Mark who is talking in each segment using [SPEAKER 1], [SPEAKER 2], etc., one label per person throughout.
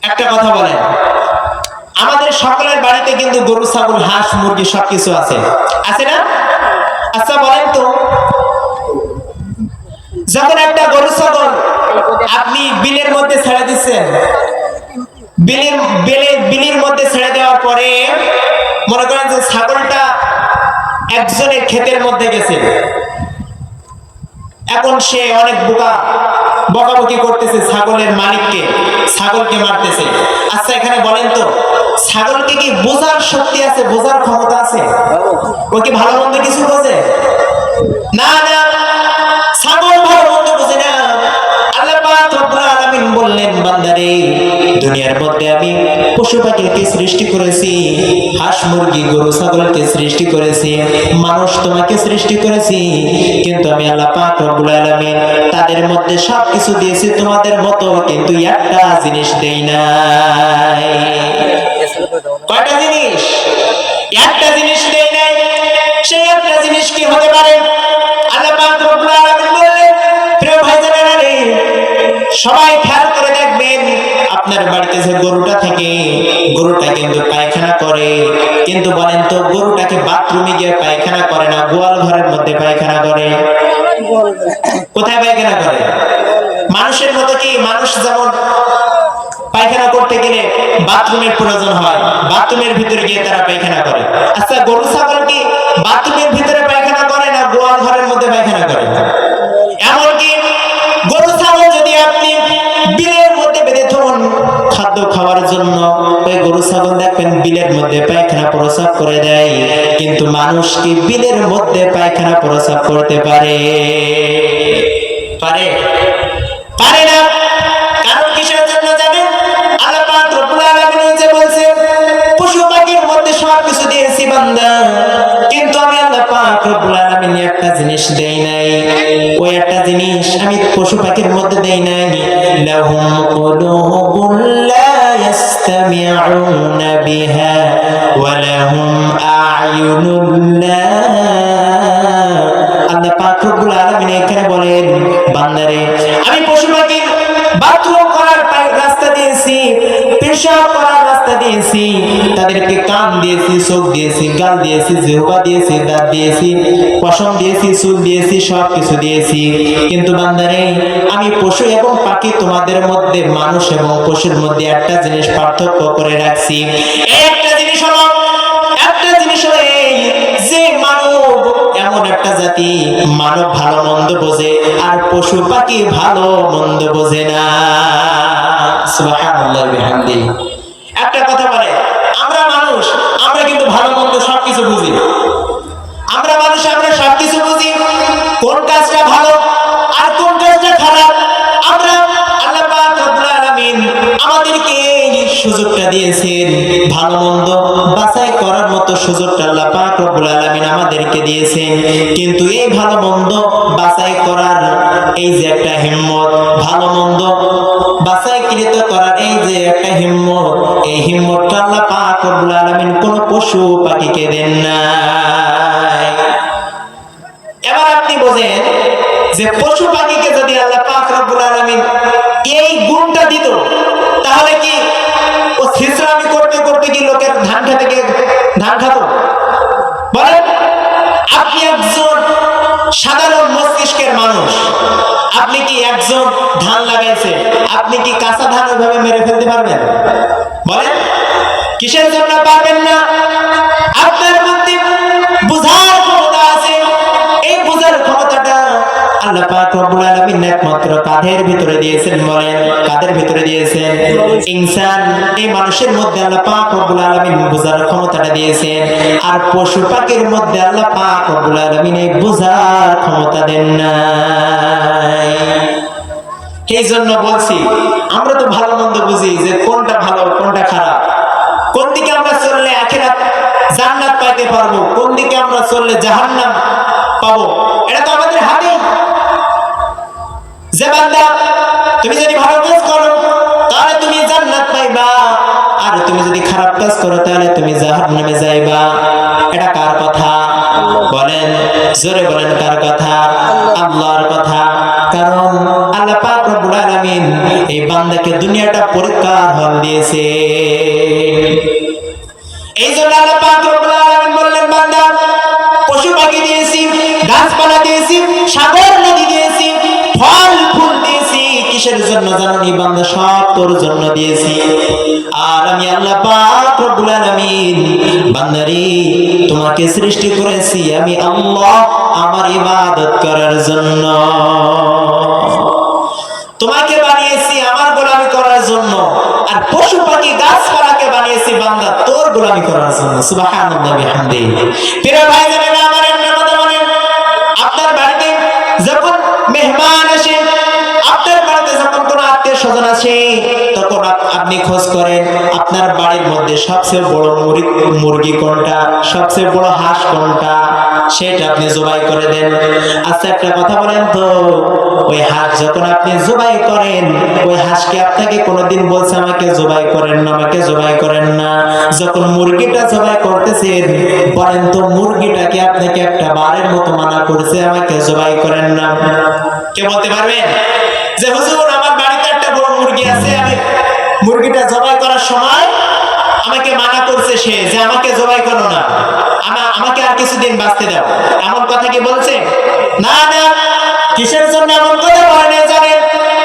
[SPEAKER 1] একটা কথা বলেন, আমাদের সকলের বাড়িতে কিন্তু গরু ছাগল হাঁস মুরগি সবকিছু আছে, আছে না? আচ্ছা বলেন তো, যখন একটা গরু ছাগল আপনি বিলের মধ্যে ছেড়ে দিচ্ছেন, বিলের মধ্যে ছেড়ে দেওয়ার পরে মনে করেন যে ছাগলটা একজনের ক্ষেতের মধ্যে গেছে, এখন সে অনেক বকাবকি করতেছে ছাগলের মালিককে, ছাগলকে মারতেছে। আচ্ছা এখানে বলেন তো, ছাগলকে কি বোঝার শক্তি আছে, বোঝার ক্ষমতা আছে? ও কি ভালো মন্দ কিছু বোঝে? না না, ছাগল ভালো মন্দ বোঝে না। আল্লাহ পাক রব্বুল আলামিন বললেন, বান্দারে দুনিয়ার মধ্যে আমি পশু পাখিকে সৃষ্টি করেছি, হাঁস মুরগি গরু ছাগলকে সৃষ্টি করেছি, মানুষ তোমাকে সৃষ্টি করেছি, কিন্তু আমি আল্লাহ পাক রব্বুল আলামিন তাদের মধ্যে সবকিছু দিয়েছি তোমাদের মতো, কিন্তু একটা জিনিস দেই নাই। কয়টা জিনিস? একটা জিনিস দেই নাই। সেই একটা জিনিস কি হতে পারে? আল্লাহ পাক রব্বুল আলামিন বললেন, প্রিয় ভাইজানেরা রে, সবাই খেয়াল করে দেখবেন, আপনার বাড়িতে যে গরুটা থাকে, গরুটা কিন্তু পায়খানা করে, কিন্তু বলেন তো গরুটাকে বাথরুমে গিয়ে পায়খানা করে না, গোয়াল ঘরের মধ্যে পায়খানা করে? কোথায় পায়খানা করে? মানুষের মতো কি? মানুষ যেমন পায়খানা করতে গেলে বাথরুমের প্রয়োজন হয়, বাথরুমের ভিতরে গিয়ে তারা পায়খানা করে। আচ্ছা গরু ছাগল কি বাথরুমের ভিতরে পায়খানা করে না গোয়াল ঘরের মধ্যে পায়খানা করে? এমনকি গরু ছাগল যদি আপনি বিলের মধ্যে বেঁধে থাকুন খাদ্য খাওয়ার জন্য, ওই গরু ছাগল দেখবেন বিলের মধ্যে পায়খানা প্রস্রাব করে দেয়, কিন্তু মানুষ কি বিলের মধ্যে পায়খানা প্রস্রাব করতে পারে? পারে? পারে না। কারণ কিসের জন্য জানেন? আল্লাহ পাক রব্বুল আলামিন যে বলছে, পশু পাখির মধ্যে সবকিছু দিয়েছি বান্দা, কিন্তু আমি আল্লাহ পাক রব্বুল আলামিন একটা জিনিস দেই নাই। ওই একটা জিনিস আমি পশু পাখির মধ্যে দেই নাই, লাহুম কুলুবুন লা ইয়াস্তামিউনা বিহা ওয়া লাহুম আ'য়ুনুন লা। আল্লাহ পাক রব্বুল আলামিন এখানে বলেন, বান্দারে আমি পশু পাখির বাথরুম করার রাস্তা দিয়েছি, পেশাব করার রাস্তা দিয়েছি, তাদেরকে কান দিয়েছি, চোখ দিয়েছি, গাল দিয়েছি, জিহ্বা দিয়েছি, দাঁত দিয়েছি, পশম দিয়েছি, চুল দিয়েছি, সবকিছু দিয়েছি, কিন্তু বান্দারে আমি পশু এবং পাখি তোমাদের মধ্যে, মানুষ এবং পশুর মধ্যে একটা জিনিস পার্থক্য করে রাখছি। এই একটা জিনিস হলো, একটা জিনিস হলো এই যে মানব এমন একটা জাতি, মানব ভালো মন্দ বোঝে আর পশু পাখি ভালো মন্দ বোঝে না। সুবহানাল্লাহ বিহামদিহি। একটা কথা বলে, আমরা মানুষ, আমরা কিন্তু ভালো মন্দ সবকিছু বুঝি। আমরা মানুষ, আমরা সবকিছু বুঝি, কোন কাজটা ভালো আর কোন কাজটা খারাপ। আমরা আল্লাহ পাক রব্বুল আলামিন আমাদেরকে এই সুযোগটা দিয়েছেন, ভালো মন্দ বাছাই করার মতো সুযোগটা আল্লাহ পাক রব্বুল আলামিন আমাদেরকে দিয়েছেন, কিন্তু এই ভালো মন্দ বাছাই করার এই যে একটা হিম্মত, ভালো মন্দ বাছাইকৃত করার এই যে একটা হিম্মত, এই হিম্মতটা আল্লাহ পাক রব্বুল আলামিন কোন পশু পাখিকে দেন নাই। এবার আপনি বোঝেন যে পশু পাখিকে যদি আল্লাহ পাক রব্বুল আলামিন এই গুণটা দিত, তাহলে কি ও ছিছরামি করতে করতে কি লোকের ধান খেতে গিয়ে ধান খাতো? বলেন, আপনি একজন সাধারণ মস্তিষ্কের মানুষ, আপনি কি একজন ধান লাগাইছে, আপনি কি কাঁচা ধান ওইভাবে মেরে ফেলতে পারবেন? বলেন, কিসের জন্য পারবেন না? আপনার মধ্যে বুঝার ক্ষমতা আছে, এই বুঝার ক্ষমতাটা আল্লাহ পাক রব্বুল আলামিন একমাত্র কাঁধের ভিতরে দিয়েছেন। বলেন, কাঁধের ভিতরে দিয়েছেন। ইনসান, এই মানুষের মধ্যে আল্লাহ পাক রব্বুল আলামিন বুঝার ক্ষমতাটা দিয়েছেন, আর পশু পাখির মধ্যে আল্লাহ পাক রব্বুল আলামিন এই বুঝার ক্ষমতা দেন নাই। এই জন্য বলছি, আমরা তো ভালো মন্দ বুঝি যে কোনটা ভালো কোনটা খারাপ, কোন দিকে আমরা চললে আখিরাত জান্নাত পাইতে পারবো, কোন দিকে আমরা চললে জাহান্নাম পাবো, এটা তো আমাদের হাতে। যে বান্দা তুমি যদি ভালো কাজ করো তাহলে তুমি জান্নাত পাইবা, আর তুমি যদি খারাপ কাজ করো তাহলে তুমি জাহান্নামে যাইবা। এটা কার কথা? বলেন, জোরে বলেন, কার কথা? আল্লাহর কথা। কারণ আল্লাহ পাক রব্বুল আলামিন এই বান্দাকে দুনিয়া দুনিয়াটা পরীক্ষার হল দিয়েছে। এই জন্য আল্লাহ পাক রব্বুল আলামিন বললেন, বান্দা পশু পাখি দিয়েছি, গাছপালা দিয়েছি, সাগর নদী দিয়েছি, ফল ফুল দিয়েছি, কিসের জন্য জানি বান্দা? সব তোর জন্য দিয়েছি। আর আমি আল্লাহ পাক রব্বুল আলামিন বান্দারে তোমাকে সৃষ্টি করেছি আমি আল্লাহ আমার ইবাদত করার জন্য। তোমাকে বানিয়েছি আমার গোলামি করার জন্য, আর পশু পাখি গাছপালাকে বানিয়েছি বান্দা তোর গোলামি করার জন্য। সুবহানাল্লাহি ওয়া বিহামদিহি। প্রিয় ভাইজানেরা আমার, আপনার বাড়িতে যখন মেহমান আসে, আপনার বাড়িতে যখন কোনো আত্মীয় স্বজন আসে, তখন আপনি খোঁজ করেন আপনার বাড়ির মধ্যে সবচেয়ে বড় মুরগি কোনটা, সবচেয়ে বড় হাঁস কোনটা, সেটা আপনি জবাই করে দেন। আচ্ছা একটা কথা বলেন তো, ওই হাঁস যখন আপনি জবাই করেন, ওই হাঁসকে আপনাকে কোনোদিন বলছে আমাকে জবাই করেন না, আমাকে জবাই করেন না? যখন মুরগিটা জবাই করতেছেন, বলেন তো মুরগিটাকে আপনাকে একটা বারের মতো মানা করেছে আমাকে জবাই করেন না? কে বলতে পারবেন যে হুজুর আমার বাড়িতে একটা বড় মুরগি আছে, আমি মুরগিটা জবাই করার সময় আমাকে মানা করছে সে যে আমাকে জবাই করো না, আমাকে আর কিছুদিন বাঁচতে দাও, এমন কথা কি বলছে? না না। কিসের জন্য এমন কথা বলেন জানেন?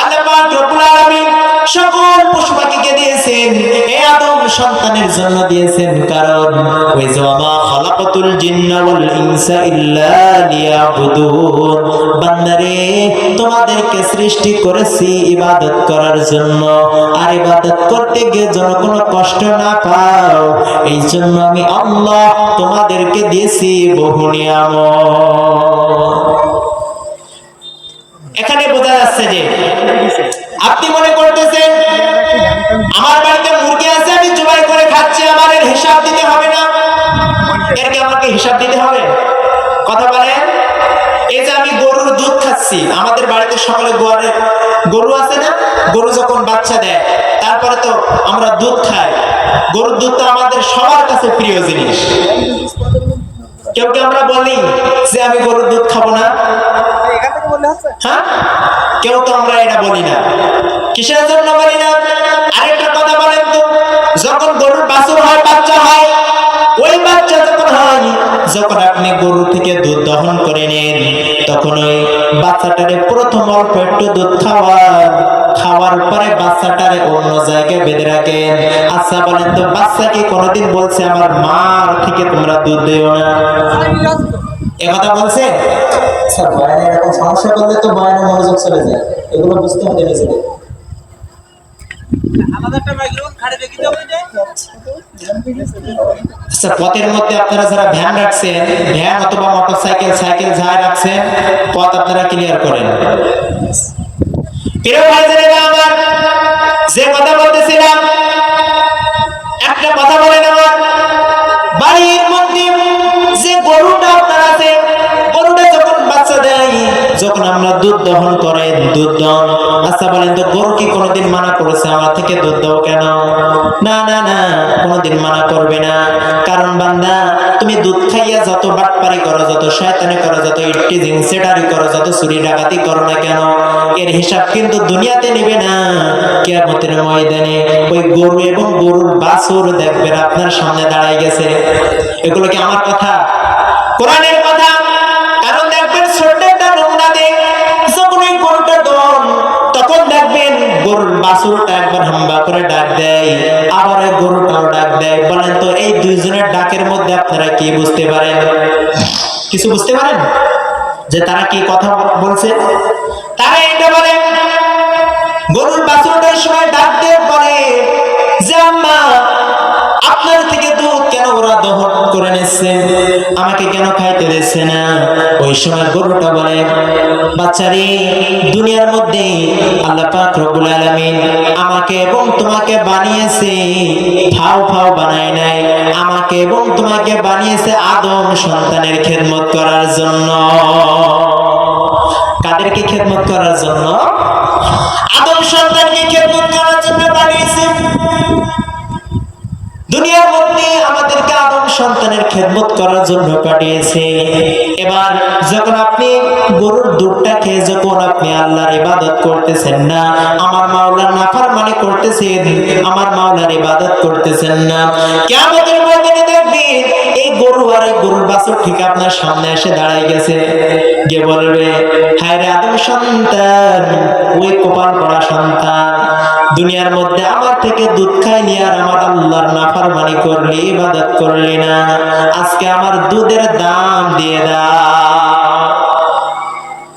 [SPEAKER 1] আল্লাহ পাক রব্বুল আলামিন সকল পশু পাখিকে দিয়েছেন এই আদম সন্তানের জন্য দিয়েছেন, কারণ ওই যে ওয়া খালাকাতুল জিন্না ওয়াল ইনসা ইল্লা লিয়াবুদুন, বান্দারে তোমাদেরকে সৃষ্টি করেছি ইবাদত করার জন্য, আর ইবাদত করতে গিয়ে যেন কোনো কষ্ট না পাও এই জন্য আমি আল্লাহ তোমাদেরকে দিয়েছি বহু নিয়ামত। এখানে বোঝা যাচ্ছে যে আপনি মনে করতেছেন আমার বাড়িতে মুরগি আছে আমি জবাই করে খাচ্ছি, আমার এর হিসাব দিতে হবে না, এরকে আমাকে হিসাব দিতে হবে? কথা বলেন। এই যে আমি গরুর দুধ খাচ্ছি, আমাদের বাড়িতে সকালে গরু আছে না, গরু যখন বাচ্চা দেয় তারপরে তো আমরা দুধ খাই, গরুর দুধ তো আমাদের সবার কাছে প্রিয় জিনিস। কেউ কেউ আমরা বলি যে আমি গরুর দুধ খাবো না, হ্যাঁ, কেউ তো আমরা এটা বলি না। কিসের জন্য বলি না? আরেকটা কথা বলেন তো, যখন গরুর বাছুর হয়, বাচ্চা হয়, ওই বাচ্চা যখন হয়, যখন আপনি গরু থেকে দুধ দহন করে নেন, তখন ওই বাচ্চাটারে প্রথম অল্প একটু দুধ খাওয়ার পরে বাচ্চাটারে অন্য জায়গায় বেঁধে রাখেন। আচ্ছা বলেন তো, বাচ্চা কি কোনোদিন বলছে আমার মার থেকে তোমরা দুধ দিও না? একথা বলছে? আচ্ছা বয়ানে এরকম সমস্যা করলে তো বয়ানে মনোযোগ চলে যায়, এগুলো বুঝতে হবে নিজেদের। আচ্ছা পথের মধ্যে আপনারা যারা ভ্যান রাখছেন, ভ্যান অথবা মোটরসাইকেল, সাইকেল যা রাখছেন, পথ আপনারা ক্লিয়ার করেন। প্রিয় ভাইজানেরা আমার, যে কথা বলতেছিলাম, একটা কথা বলেন, আমার বাড়ির মধ্যে যে গরুটা আপনার আছে, গরুটা যখন বাচ্চা দেয়, যখন আমরা দুধ দহন করেন, দুধ দহন, আচ্ছা বলেন তো গরু কি কোনোদিন মানা করেছে আমার থেকে দুধ দাও কেন? না না না, কোনোদিন মানা করবে না। কারণ বান্দা তুমি দুধ খাইয়া যত বাটপারি করো, যত শয়তানি করো, যত ইটিজিং সেটারি করো, যত চুরি ডাকাতি করো না কেন, এর হিসাব কিন্তু দুনিয়াতে নেবে না, কিয়ামতের ময়দানে ওই গরু এবং গরুর বাছুর দেখবেন আপনার সামনে দাঁড়ায় গেছে। এগুলো কি আমার কথা? কোরআনের কথা। কারণ দেখবেন ছোট্ট একটা নমুনা দেখ, যখন ওই গরুটা দন, তখন দেখবেন গরুর বাছুরটা একবার হাম্বা করে ডাক দেয়, আবার ওই গরুটাও ডাক দেয়। বলেন তো এই দুইজনের ডাকের মধ্যে আপনারা কি বুঝতে পারেন? কিছু বুঝতে পারেন যে তারা কি কথা বলছে? তারা এটা বলে, গরুর বাছুরটার সময় ডাক দিয়ে বলে যে আম্মা আপনার থেকে দুধ কেন ওরা দহন করে নিচ্ছে, আমাকে কেন খাইতে দিচ্ছে না? ওই সময় গরুটা বলে, বাচ্চারে দুনিয়ার মধ্যে আল্লাহ পাক রব্বুল আলামিন আমাকে এবং তোমাকে বানিয়েছে, ফাও ফাও বানায় নাই, আমাকে এবং তোমাকে বানিয়েছে আদম সন্তানের খেদমত করার জন্য। কাদেরকে খেদমত করার জন্য? আদম সন্তানকে খেদমত করার জন্য বানিয়েছে। দুনিয়ার মধ্যে আমাদেরকে আদম সন্তানের খেদমত করার জন্য পাঠিয়েছে। এবার যখন আপনি গরুর দুধটা খেয়ে যখন আপনি আল্লাহর ইবাদত করতেছেন না, আমার মাওলার নাফরমানি করতেছেন, আমার মাওলার ইবাদত করতেছেন না, কিয়ামতের ময়দানে দেখবেন এই গরু আর এই গরুর বাছুর ঠিক আপনার সামনে এসে দাঁড়াই গেছে, গিয়ে বলবে, হায় রে আদম সন্তান, ওই কপাল পড়া সন্তান, দুনিয়ার মধ্যে আমার থেকে দুধ খাইলি আর আমার আল্লাহর নাফরমানি করলি, ইবাদত করলি না, আজকে আমার দুধের দাম দিয়ে দাও।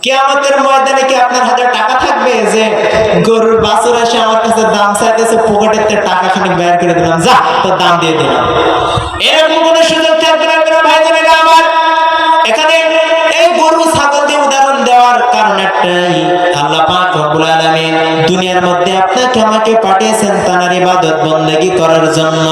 [SPEAKER 1] কিয়ামতের ময়দানে কি আপনার হাতে টাকা থাকবে যে গরুর বাছুর এসে আমার কাছে দাম চাইতেছে, পকেটের থেকে টাকা খানিক বের করে দিলাম, যা তোর দাম দিয়ে দিলাম? এরকম কোনো সুযোগ থাকবে না ভাই জানেগা আমার। এখানে এই গরু ছাগল দিয়ে উদাহরণ দেওয়ার কারণ একটাই, আল্লাহ পাক রব্বুল আলামিন দুনিয়ার মধ্যে আপনাকে আমাকে পাঠিয়েছেন তার ইবাদত বندگی করার জন্য,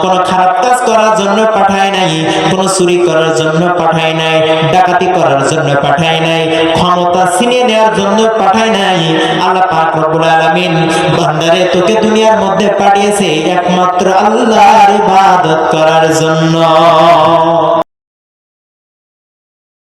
[SPEAKER 1] কোনো খারাপ কাজ করার জন্য পাঠায় নাই, কোনো চুরি করার জন্য পাঠায় নাই, ডাকাতি করার জন্য পাঠায় নাই, ক্ষমতা ছিনিয়ে নেওয়ার জন্য পাঠায় নাই। আল্লাহ পাক রব্বুল আলামিন বান্দারে তোকে দুনিয়ার মধ্যে পাঠিয়েছে একমাত্র আল্লাহর ইবাদত করার জন্য।